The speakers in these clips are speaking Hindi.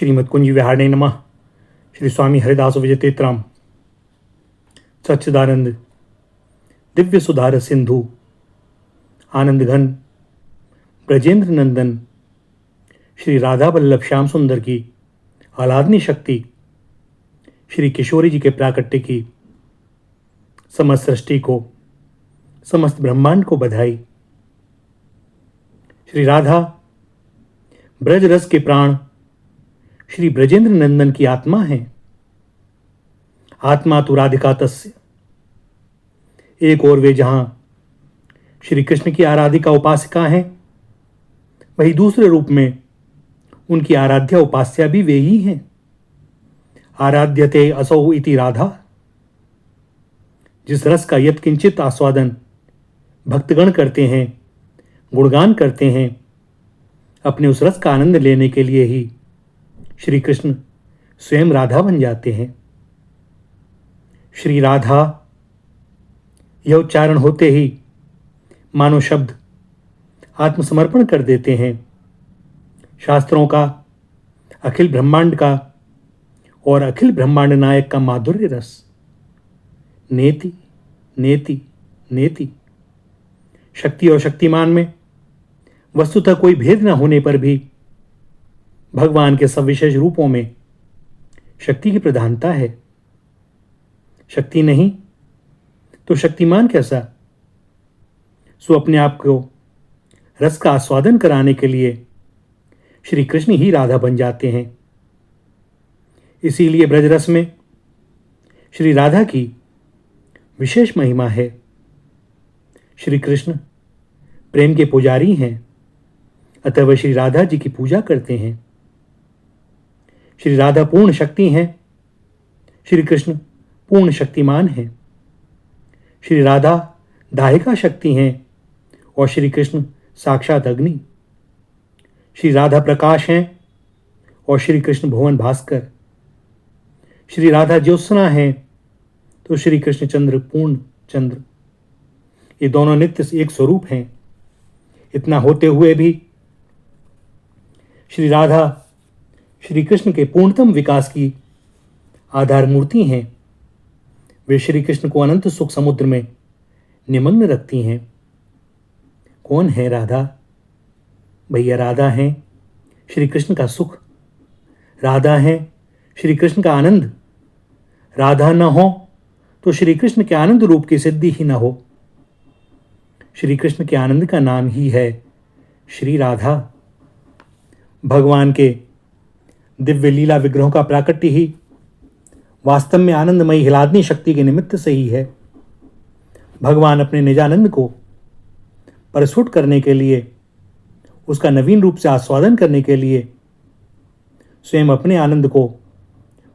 श्रीमत्कुंज विहारणे नमः। श्री स्वामी हरिदास विजयतेत्राम। सच्चिदानंद दिव्य सुधार सिंधु आनंद घन ब्रजेंद्र नंदन श्री राधा वल्लभ श्याम सुंदर की आह्लादनी शक्ति श्री किशोरी जी के प्राकट्य की समस्त सृष्टि को, समस्त ब्रह्मांड को बधाई। श्री राधा ब्रज रस के प्राण श्री ब्रजेंद्र नंदन की आत्मा है। आत्मा तो राधिका तस्य। एक और वे जहां श्री कृष्ण की आराधिका उपासिका हैं, वही दूसरे रूप में उनकी आराध्या उपास्या भी वे ही हैं। आराध्यते असौ इति राधा। जिस रस का यत्किंचित आस्वादन भक्तगण करते हैं, गुणगान करते हैं, अपने उस रस का आनंद लेने के लिए ही श्री कृष्ण स्वयं राधा बन जाते हैं। श्री राधा यह उच्चारण होते ही मानो शब्द आत्मसमर्पण कर देते हैं। शास्त्रों का, अखिल ब्रह्मांड का और अखिल ब्रह्मांड नायक का माधुर्य रस। नेति नेति नेति। शक्ति और शक्तिमान में वस्तुतः कोई भेद न होने पर भी भगवान के सविशेष रूपों में शक्ति की प्रधानता है। शक्ति नहीं तो शक्तिमान कैसा? सो अपने आप को रस का आस्वादन कराने के लिए श्री कृष्ण ही राधा बन जाते हैं। इसीलिए ब्रजरस में श्री राधा की विशेष महिमा है। श्री कृष्ण प्रेम के पुजारी हैं, अतः वह श्री राधा जी की पूजा करते हैं। श्री राधा पूर्ण शक्ति हैं, श्री कृष्ण पूर्ण शक्तिमान हैं। श्री राधा दाहिका शक्ति हैं और श्री कृष्ण साक्षात अग्नि। श्री राधा प्रकाश हैं और श्री कृष्ण भुवन भास्कर। श्री राधा ज्योत्सना हैं तो श्री कृष्ण चंद्र पूर्ण चंद्र। ये दोनों नित्य एक स्वरूप हैं। इतना होते हुए भी श्री राधा श्री कृष्ण के पूर्णतम विकास की आधार मूर्ति हैं। वे श्री कृष्ण को अनंत सुख समुद्र में निमग्न रखती हैं। कौन है राधा? भैया राधा हैं श्री कृष्ण का सुख, राधा हैं श्री कृष्ण का आनंद। राधा न हो तो श्री कृष्ण के आनंद रूप की सिद्धि ही न हो। श्री कृष्ण के आनंद का नाम ही है श्री राधा। भगवान के दिव्य लीला विग्रहों का प्राकट्य ही वास्तव में आनंदमयी हिलादनी शक्ति के निमित्त से ही है। भगवान अपने निजानंद को प्रस्फुट करने के लिए, उसका नवीन रूप से आस्वादन करने के लिए स्वयं अपने आनंद को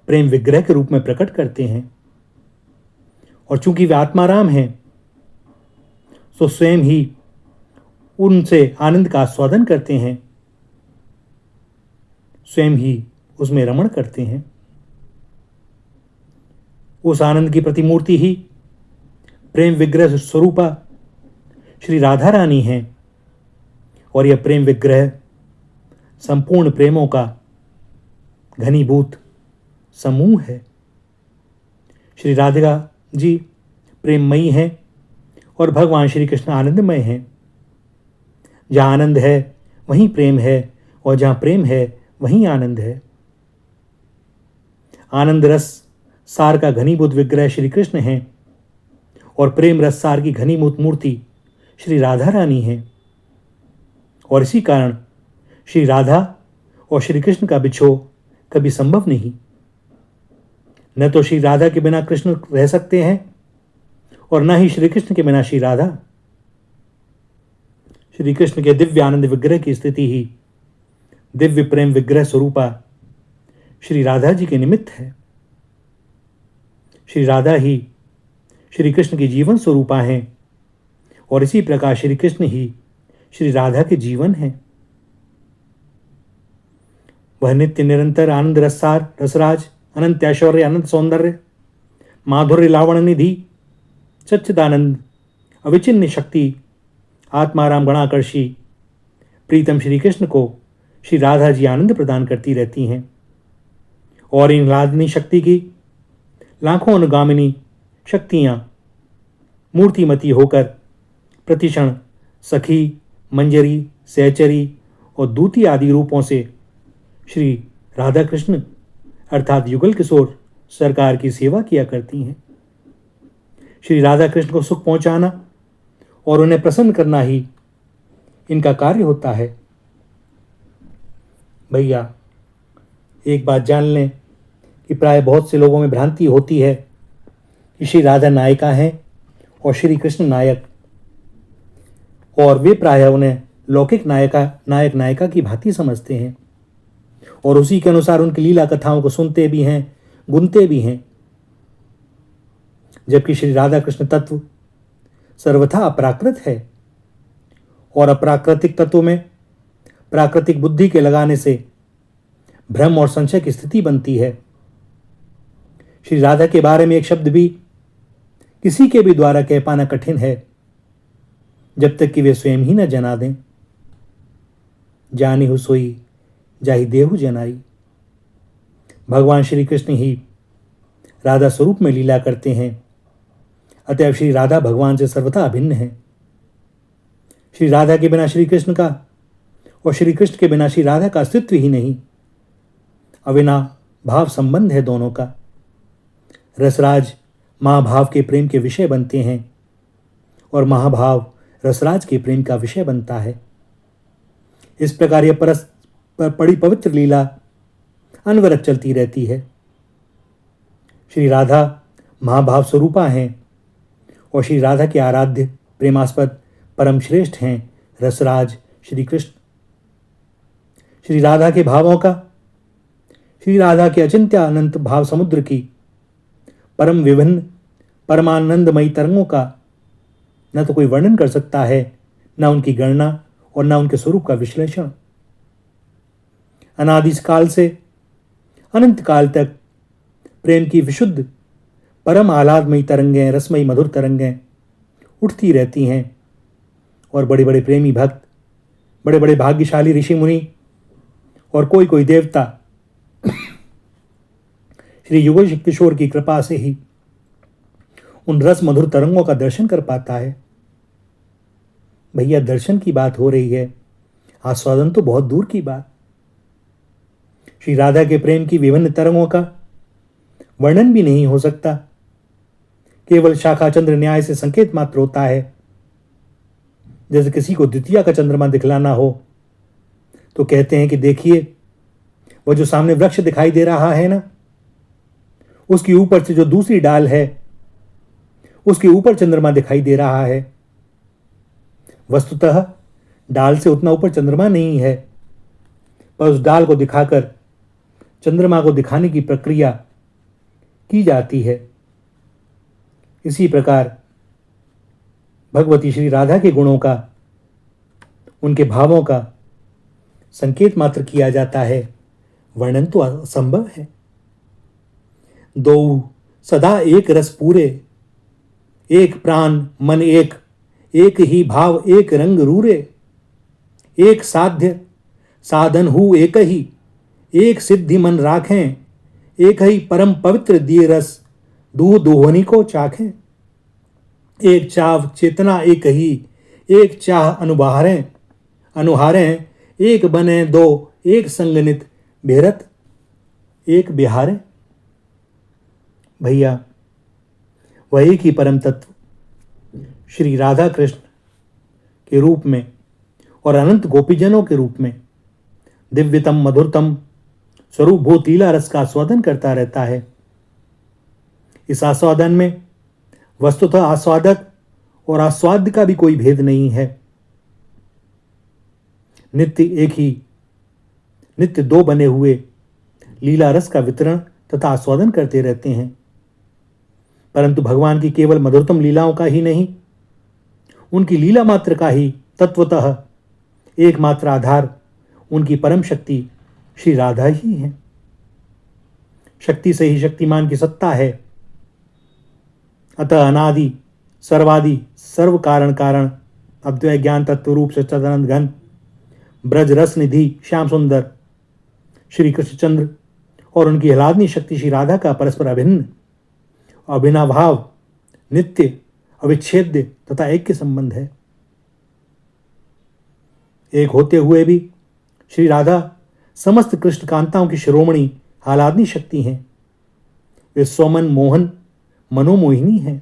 प्रेम विग्रह के रूप में प्रकट करते हैं। और चूंकि वे आत्माराम हैं, तो स्वयं ही उनसे आनंद का आस्वादन करते हैं, स्वयं ही उसमें रमण करते हैं। उस आनंद की प्रतिमूर्ति ही प्रेम विग्रह स्वरूपा श्री राधा रानी हैं। और यह प्रेम विग्रह संपूर्ण प्रेमों का घनीभूत समूह है। श्री राधिका जी प्रेममयी हैं और भगवान श्री कृष्ण आनंदमय हैं। जहाँ आनंद है वहीं प्रेम है, और जहाँ प्रेम है वहीं आनंद है। आनंद रस सार का घनीभूत विग्रह श्री कृष्ण हैं और प्रेम रस सार की घनीभूत मूर्ति श्री राधा रानी हैं। और इसी कारण श्री राधा और श्री कृष्ण का बिछो कभी संभव नहीं। न तो श्री राधा के बिना कृष्ण रह सकते हैं और न ही श्री कृष्ण के बिना श्री राधा। श्री कृष्ण के दिव्य आनंद विग्रह की स्थिति ही दिव्य प्रेम विग्रह स्वरूपा श्री राधा जी के निमित्त है। श्री राधा ही श्री कृष्ण की जीवन स्वरूपा हैं और इसी प्रकार श्री कृष्ण ही श्री राधा के जीवन हैं। वह नित्य निरंतर आनंद रसार रसराज, अनंत ऐश्वर्य, अनंत सौंदर्य, माधुर्य, लावण्य निधि, सच्चिदानंद, अविचिन्न शक्ति, आत्माराम, गणाकर्षी प्रीतम श्री कृष्ण को श्री राधा जी आनंद प्रदान करती रहती हैं। और इन लादनी शक्ति की लाखों अनुगामिनी शक्तियां मूर्तिमती होकर प्रतिक्षण सखी, मंजरी, सहचरी और दूती आदि रूपों से श्री राधा कृष्ण अर्थात युगल किशोर सरकार की सेवा किया करती हैं। श्री राधा कृष्ण को सुख पहुंचाना और उन्हें प्रसन्न करना ही इनका कार्य होता है। भैया, एक बात जान लें कि प्राय बहुत से लोगों में भ्रांति होती है कि श्री राधा नायिका हैं और श्री कृष्ण नायक, और वे प्राय उन्हें लौकिक नायक नायिका की भांति समझते हैं और उसी के अनुसार उनकी लीला कथाओं को सुनते भी हैं, गुनते भी हैं। जबकि श्री राधा कृष्ण तत्व सर्वथा अपराकृत है और अप्राकृतिक तत्व में प्राकृतिक बुद्धि के लगाने से भ्रम और संशय की स्थिति बनती है। श्री राधा के बारे में एक शब्द भी किसी के भी द्वारा कह पाना कठिन है जब तक कि वे स्वयं ही न जना दें। जानी हु सोई जाहि देहु जनाई। भगवान श्री कृष्ण ही राधा स्वरूप में लीला करते हैं, अतएव श्री राधा भगवान से सर्वथा अभिन्न है। श्री राधा के बिना श्री कृष्ण का और श्री कृष्ण के बिना श्री राधा का अस्तित्व ही नहीं। अविना भाव संबंध है दोनों का। रसराज महाभाव के प्रेम के विषय बनते हैं और महाभाव रसराज के प्रेम का विषय बनता है। इस प्रकार यह परस्पर बड़ी पवित्र लीला अनवरत चलती रहती है। श्री राधा महाभाव स्वरूपा हैं और श्री राधा के आराध्य प्रेमास्पद परम श्रेष्ठ हैं रसराज श्री कृष्ण। श्री राधा के भावों का, श्री राधा के अचिंत्य अनंत भाव समुद्र की परम विभिन्न परमानंदमयी तरंगों का न तो कोई वर्णन कर सकता है, न उनकी गणना और न उनके स्वरूप का विश्लेषण। अनादिकाल से अनंत काल तक प्रेम की विशुद्ध परम आह्लादमयी तरंगें, रसमयी मधुर तरंगें उठती रहती हैं और बड़े बड़े प्रेमी भक्त, बड़े बड़े भाग्यशाली ऋषि मुनि और कोई कोई देवता श्री युगल किशोर की कृपा से ही उन रस मधुर तरंगों का दर्शन कर पाता है। भैया, दर्शन की बात हो रही है, आस्वादन तो बहुत दूर की बात। श्री राधा के प्रेम की विभिन्न तरंगों का वर्णन भी नहीं हो सकता, केवल शाखा चंद्र न्याय से संकेत मात्र होता है। जैसे किसी को द्वितीया का चंद्रमा दिखलाना हो तो कहते हैं कि देखिए, वह जो सामने वृक्ष दिखाई दे रहा है ना, उसके ऊपर से जो दूसरी डाल है उसके ऊपर चंद्रमा दिखाई दे रहा है। वस्तुतः डाल से उतना ऊपर चंद्रमा नहीं है, पर उस डाल को दिखाकर चंद्रमा को दिखाने की प्रक्रिया की जाती है। इसी प्रकार भगवती श्री राधा के गुणों का, उनके भावों का संकेत मात्र किया जाता है, वर्णन तो असंभव है। दो सदा एक रस पूरे, एक प्राण मन एक ही भाव एक रंग रूरे। एक साध्य साधन हु एक ही, एक सिद्धि मन राखें। एक ही परम पवित्र दिए रस, दूह दोहनी को चाखें। एक चाव चेतना एक ही, एक चाह अनुहारें। एक बने दो, एक संगनित भेरत एक बिहारे। भैया, वह एक ही परम तत्व श्री राधा कृष्ण के रूप में और अनंत गोपीजनों के रूप में दिव्यतम मधुरतम स्वरूपभूत लीला रस का आस्वादन करता रहता है। इस आस्वादन में वस्तुतः आस्वादक और आस्वाद्य का भी कोई भेद नहीं है। नित्य दो बने हुए लीला रस का वितरण तथा आस्वादन करते रहते हैं, परंतु भगवान की केवल मधुरतम लीलाओं का ही नहीं, उनकी लीला मात्र का ही तत्वतः एकमात्र आधार उनकी परम शक्ति श्री राधा ही है। शक्ति से ही शक्तिमान की सत्ता है। अतः अनादि सर्वादि सर्व कारण अद्वैत ज्ञान तत्व रूप से सच्चिदानंद घन ब्रज रस निधि श्याम सुंदर श्री कृष्णचंद्र और उनकी आह्लादनी शक्ति श्री राधा का परस्पर अभिन्न, अभिनाभाव, नित्य, अविच्छेद्य तथा ऐक्य संबंध है। एक होते हुए भी श्री राधा समस्त कृष्ण कांताओं की शिरोमणि आह्लादनी शक्ति हैं। वे सोमन मोहन मनोमोहिनी हैं,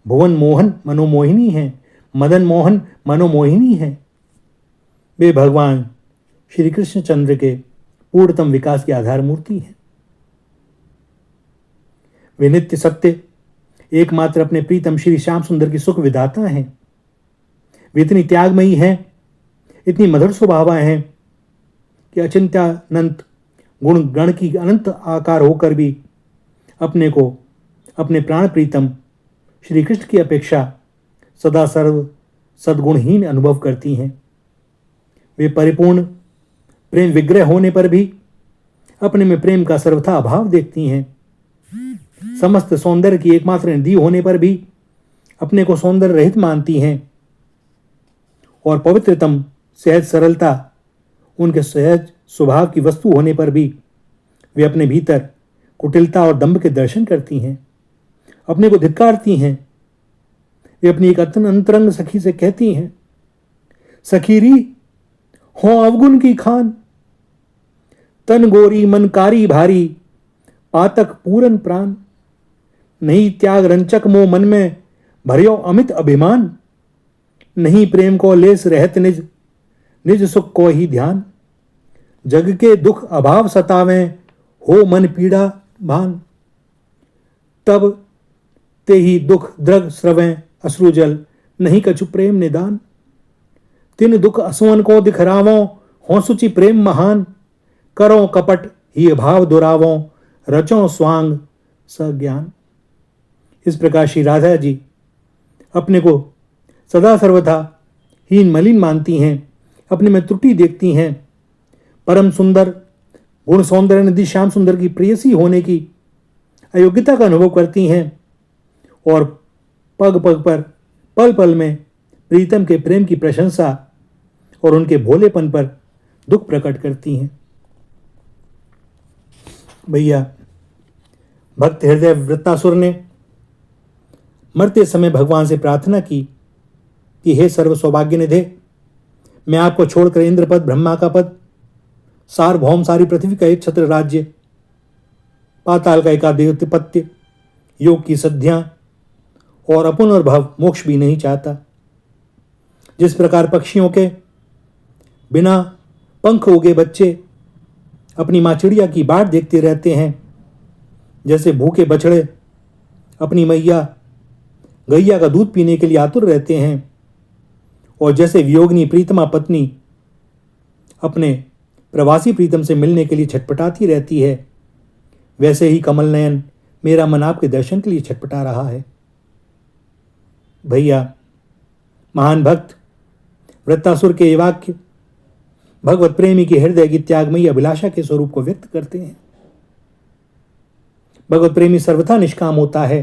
भुवन मोहन मनोमोहिनी हैं, मदन मोहन मनोमोहिनी हैं। वे भगवान श्री कृष्णचंद्र के पूर्णतम विकास की आधार मूर्ति हैं। वे नित्य सत्य एकमात्र अपने प्रीतम श्री श्याम सुंदर की सुख विधाता हैं। वे इतनी त्यागमयी हैं, इतनी मधुर स्वभाव हैं कि अचिंत्यानंत गुण गण की अनंत आकार होकर भी अपने को अपने प्राण प्रीतम श्री कृष्ण की अपेक्षा सदा सर्व सद्गुणहीन अनुभव करती हैं। वे परिपूर्ण प्रेम विग्रह होने पर भी अपने में प्रेम का सर्वथा अभाव देखती हैं। समस्त सौंदर्य की एकमात्र निधि होने पर भी अपने को सौंदर्य रहित मानती हैं और पवित्रतम सहज सरलता उनके सहज स्वभाव की वस्तु होने पर भी वे अपने भीतर कुटिलता और दंभ के दर्शन करती हैं, अपने को धिक्कारती हैं। वे अपनी एक अंतरंग सखी से कहती हैं, सखीरी हो अवगुण की खान, तन गोरी मन कारी भारी, पातक पूरन प्राण, नहीं त्याग रंचक मोह मन में भरियो अमित अभिमान, नहीं प्रेम को लेस रहत निज निज सुख को ही ध्यान, जग के दुख अभाव सतावें हो मन पीड़ा भान, तब ते ही दुख द्रग स्रवें अश्रुजल, नहीं कछु प्रेम निदान, तिन दुख असुवन को दिखरावों हो सुचि प्रेम महान, करो कपट ही भाव दुरावों रचो स्वांग सज्ञान। इस प्रकार श्री राधा जी अपने को सदा सर्वथा हीन मलिन मानती हैं, अपने में त्रुटि देखती हैं। परम सुंदर गुण सौंदर्य निधि श्याम सुंदर की प्रेयसी होने की अयोग्यता का अनुभव करती हैं और पग पग पर पल पल में प्रीतम के प्रेम की प्रशंसा और उनके भोलेपन पर दुख प्रकट करती हैं। भैया, भक्त हृदय वृत्तासुर ने मरते समय भगवान से प्रार्थना की कि हे सर्व सौभाग्य निधे, मैं आपको छोड़कर इंद्रपद, ब्रह्मा का पद, सार्वभौम सारी पृथ्वी का एक छत्र राज्य, पाताल का एकाधिपत्य, योग की सिद्धियां और अपुनर्भव मोक्ष भी नहीं चाहता। जिस प्रकार पक्षियों के बिना पंख उगे बच्चे अपनी माँ चिड़िया की बाट देखते रहते हैं, जैसे भूखे बछड़े अपनी मैया गैया का दूध पीने के लिए आतुर रहते हैं, और जैसे वियोगिनी प्रीतमा पत्नी अपने प्रवासी प्रीतम से मिलने के लिए छटपटाती रहती है, वैसे ही कमल नयन मेरा मन आपके दर्शन के लिए छटपटा रहा है। भैया, महान भक्त वृत्तासुर के ये वाक्य भगवत प्रेमी के हृदय की त्यागमयी अभिलाषा के स्वरूप को व्यक्त करते हैं। भगवत प्रेमी सर्वथा निष्काम होता है।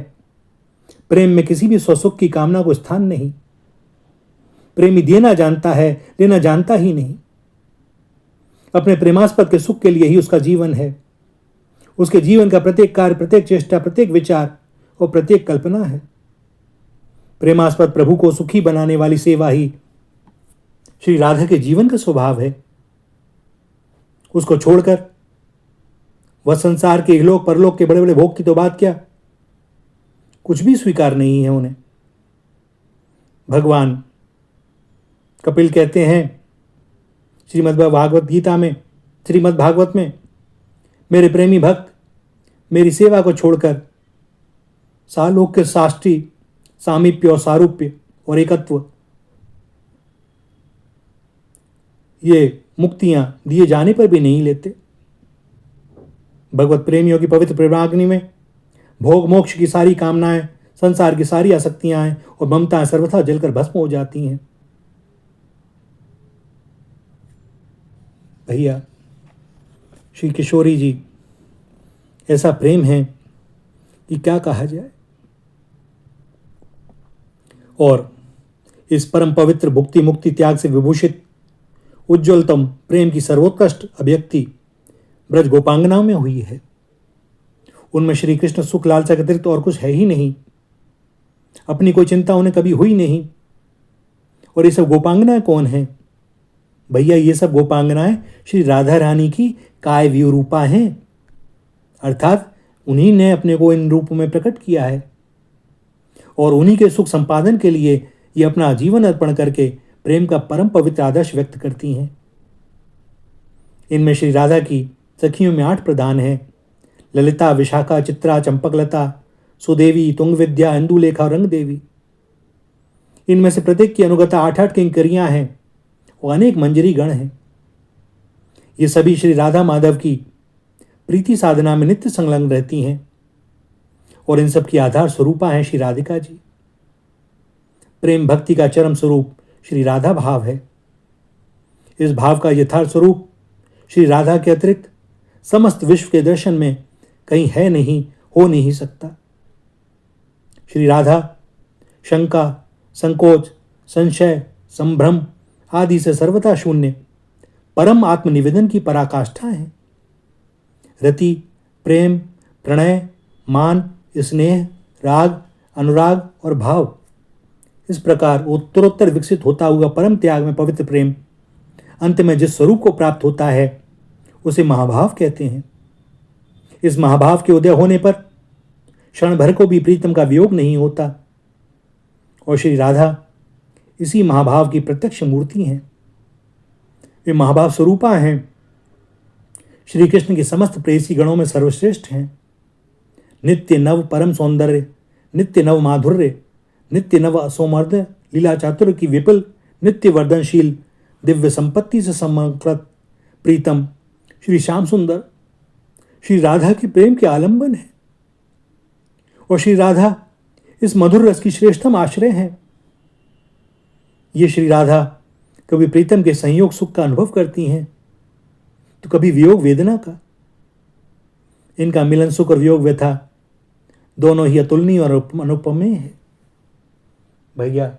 प्रेम में किसी भी स्वसुख की कामना को स्थान नहीं। प्रेमी देना जानता है, लेना जानता ही नहीं। अपने प्रेमास्पद के सुख के लिए ही उसका जीवन है। उसके जीवन का प्रत्येक कार्य, प्रत्येक चेष्टा, प्रत्येक विचार और प्रत्येक कल्पना है। प्रेमास्पद प्रभु को सुखी बनाने वाली सेवा ही श्री राधा के जीवन का स्वभाव है। उसको छोड़कर वह संसार के इहलोक परलोक के बड़े बड़े भोग की तो बात क्या, कुछ भी स्वीकार नहीं है उन्हें। भगवान कपिल कहते हैं श्रीमद् भागवत गीता में, श्रीमद् भागवत में, मेरे प्रेमी भक्त मेरी सेवा को छोड़कर सालोक्य साष्टी सामीप्य और सारूप्य और एकत्व, ये मुक्तियां दिए जाने पर भी नहीं लेते। भगवत प्रेमियों की पवित्र प्रेमाग्नि में भोग मोक्ष की सारी कामनाएं, संसार की सारी आसक्तियां और ममताएं सर्वथा जलकर भस्म हो जाती हैं। भैया, श्री किशोरी जी ऐसा प्रेम है कि क्या कहा जाए। और इस परम पवित्र भुक्ति मुक्ति त्याग से विभूषित उज्ज्वलतम प्रेम की सर्वोत्कृष्ट अभिव्यक्ति ब्रज गोपांगनाओं में हुई है। उनमें श्री कृष्ण सुख लालसा के अतिरिक्त और कुछ है ही नहीं। अपनी कोई चिंता उन्हें कभी हुई नहीं। और ये सब गोपांगनाएं कौन हैं? भैया ये सब गोपांगनाएं श्री राधा रानी की काय व्यू रूपा हैं, अर्थात उन्हीं ने अपने को इन रूपों में प्रकट किया है और उन्हीं के सुख संपादन के लिए ये अपना जीवन अर्पण करके प्रेम का परम पवित्र आदर्श व्यक्त करती हैं। इनमें श्री राधा की सखियों में 8 प्रधान हैं: ललिता, विशाखा, चित्रा, चंपकलता, सुदेवी, तुंगविद्या, इंदुलेखा और रंग देवी। इनमें से प्रत्येक की अनुगता 8-8 किंकरियां हैं और अनेक मंजरी गण हैं। ये सभी श्री राधा माधव की प्रीति साधना में नित्य संलग्न रहती हैं और इन सब की आधार स्वरूपा हैं श्री राधिका जी। प्रेम भक्ति का चरम स्वरूप श्री राधा भाव है। इस भाव का यथार्थ स्वरूप श्री राधा के अतिरिक्त समस्त विश्व के दर्शन में कहीं है नहीं, हो नहीं सकता। श्री राधा शंका, संकोच, संशय, संभ्रम आदि से सर्वथा शून्य परम आत्मनिवेदन की पराकाष्ठा है। रति, प्रेम, प्रणय, मान, स्नेह, राग, अनुराग और भाव, इस प्रकार उत्तरोत्तर विकसित होता हुआ परम त्याग में पवित्र प्रेम अंत में जिस स्वरूप को प्राप्त होता है उसे महाभाव कहते हैं। इस महाभाव के उदय होने पर क्षण भर को भी प्रीतम का वियोग नहीं होता और श्री राधा इसी महाभाव की प्रत्यक्ष मूर्ति हैं। वे महाभाव स्वरूपा हैं। श्री कृष्ण के समस्त प्रेयसी गणों में सर्वश्रेष्ठ हैं। नित्य नव परम सौंदर्य, नित्य नव माधुर्य, नित्य नव सौमर्द, लीला चातुर्य की विपुल, नित्य वर्धनशील दिव्य संपत्ति से समकृत प्रीतम श्री श्याम सुंदर श्री राधा के प्रेम के आलंबन है और श्री राधा इस मधुर रस की श्रेष्ठतम आश्रय है। ये श्री राधा कभी प्रीतम के संयोग सुख का अनुभव करती हैं तो कभी वियोग वेदना का। इनका मिलन सुख और वियोग व्यथा दोनों ही अतुलनीय और अनुपमेय है। भैया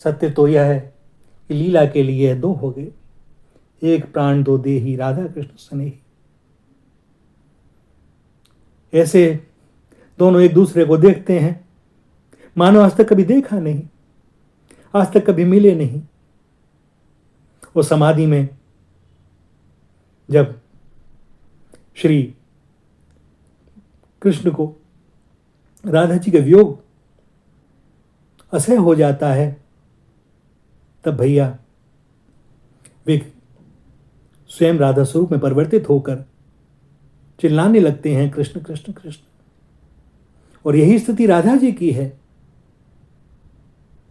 सत्य तो यह है कि लीला के लिए 2 हो गए, एक प्राण 2 देही, राधा कृष्ण स्नेही। ऐसे दोनों एक दूसरे को देखते हैं मानो आज तक कभी देखा नहीं, आज तक कभी मिले नहीं। वो समाधि में जब श्री कृष्ण को राधा जी का वियोग असह्य हो जाता है तब भैया वे स्वयं राधा स्वरूप में परिवर्तित होकर चिल्लाने लगते हैं कृष्ण कृष्ण कृष्ण। और यही स्थिति राधा जी की है।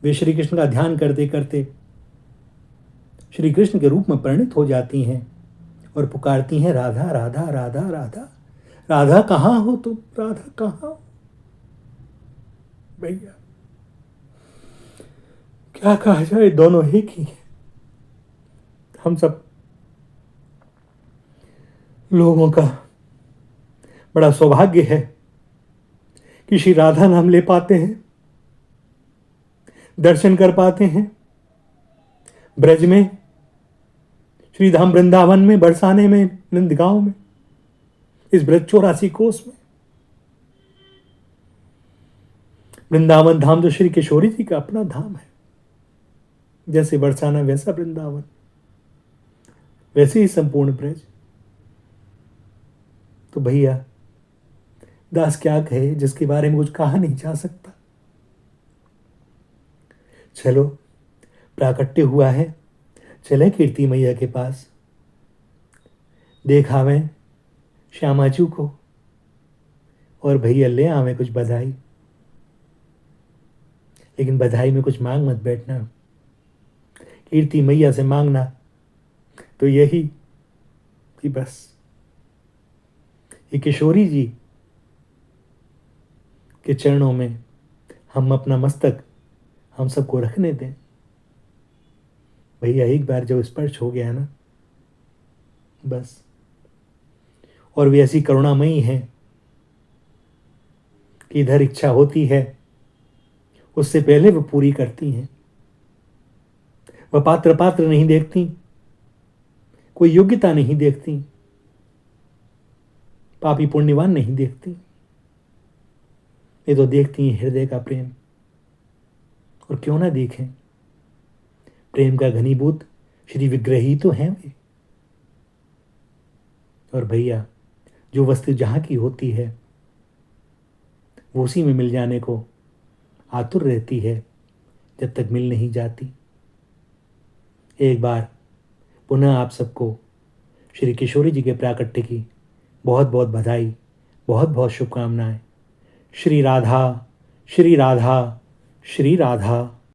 वे श्री कृष्ण का ध्यान करते करते श्री कृष्ण के रूप में परिणित हो जाती हैं और पुकारती हैं राधा राधा राधा राधा। राधा कहाँ हो तुम, राधा कहाँ हो? भैया क्या कहा जाए, दोनों एक ही हैं। हम सब लोगों का बड़ा सौभाग्य है कि श्री राधा नाम ले पाते हैं, दर्शन कर पाते हैं ब्रज में, श्रीधाम वृंदावन में, बरसाने में, नंदगांव में, इस ब्रज 84 कोस में। वृंदावन धाम तो श्री किशोरी जी का अपना धाम है। जैसे बरसाना वैसा वृंदावन, वैसे ही संपूर्ण ब्रज। तो भैया दास क्या कहे जिसके बारे में कुछ कहा नहीं जा सकता। चलो प्राकट्य हुआ है, चले कीर्ति मैया के पास, देखावे श्यामाचू को और भैया ले आवे कुछ बधाई। लेकिन बधाई में कुछ मांग मत बैठना। कीर्ति मैया से मांगना तो यही कि बस ये किशोरी जी के चरणों में हम अपना मस्तक हम सबको रखने दें। भैया एक बार जब स्पर्श हो गया ना बस। और वे ऐसी करुणामयी हैं कि इधर इच्छा होती है उससे पहले वो पूरी करती हैं। वह पात्र नहीं देखती, कोई योग्यता नहीं देखती, पापी पुण्यवान नहीं देखती। ये तो देखती हैं हृदय का प्रेम, और क्यों ना देखें, प्रेम का घनीभूत श्री विग्रह ही तो हैं वे। और भैया, जो वस्तु जहाँ की होती है वो उसी में मिल जाने को आतुर रहती है, जब तक मिल नहीं जाती। एक बार पुनः आप सबको श्री किशोरी जी के प्राकट्य की बहुत बहुत बधाई, बहुत बहुत शुभकामनाएं। श्री राधा, श्री राधा, श्री राधा।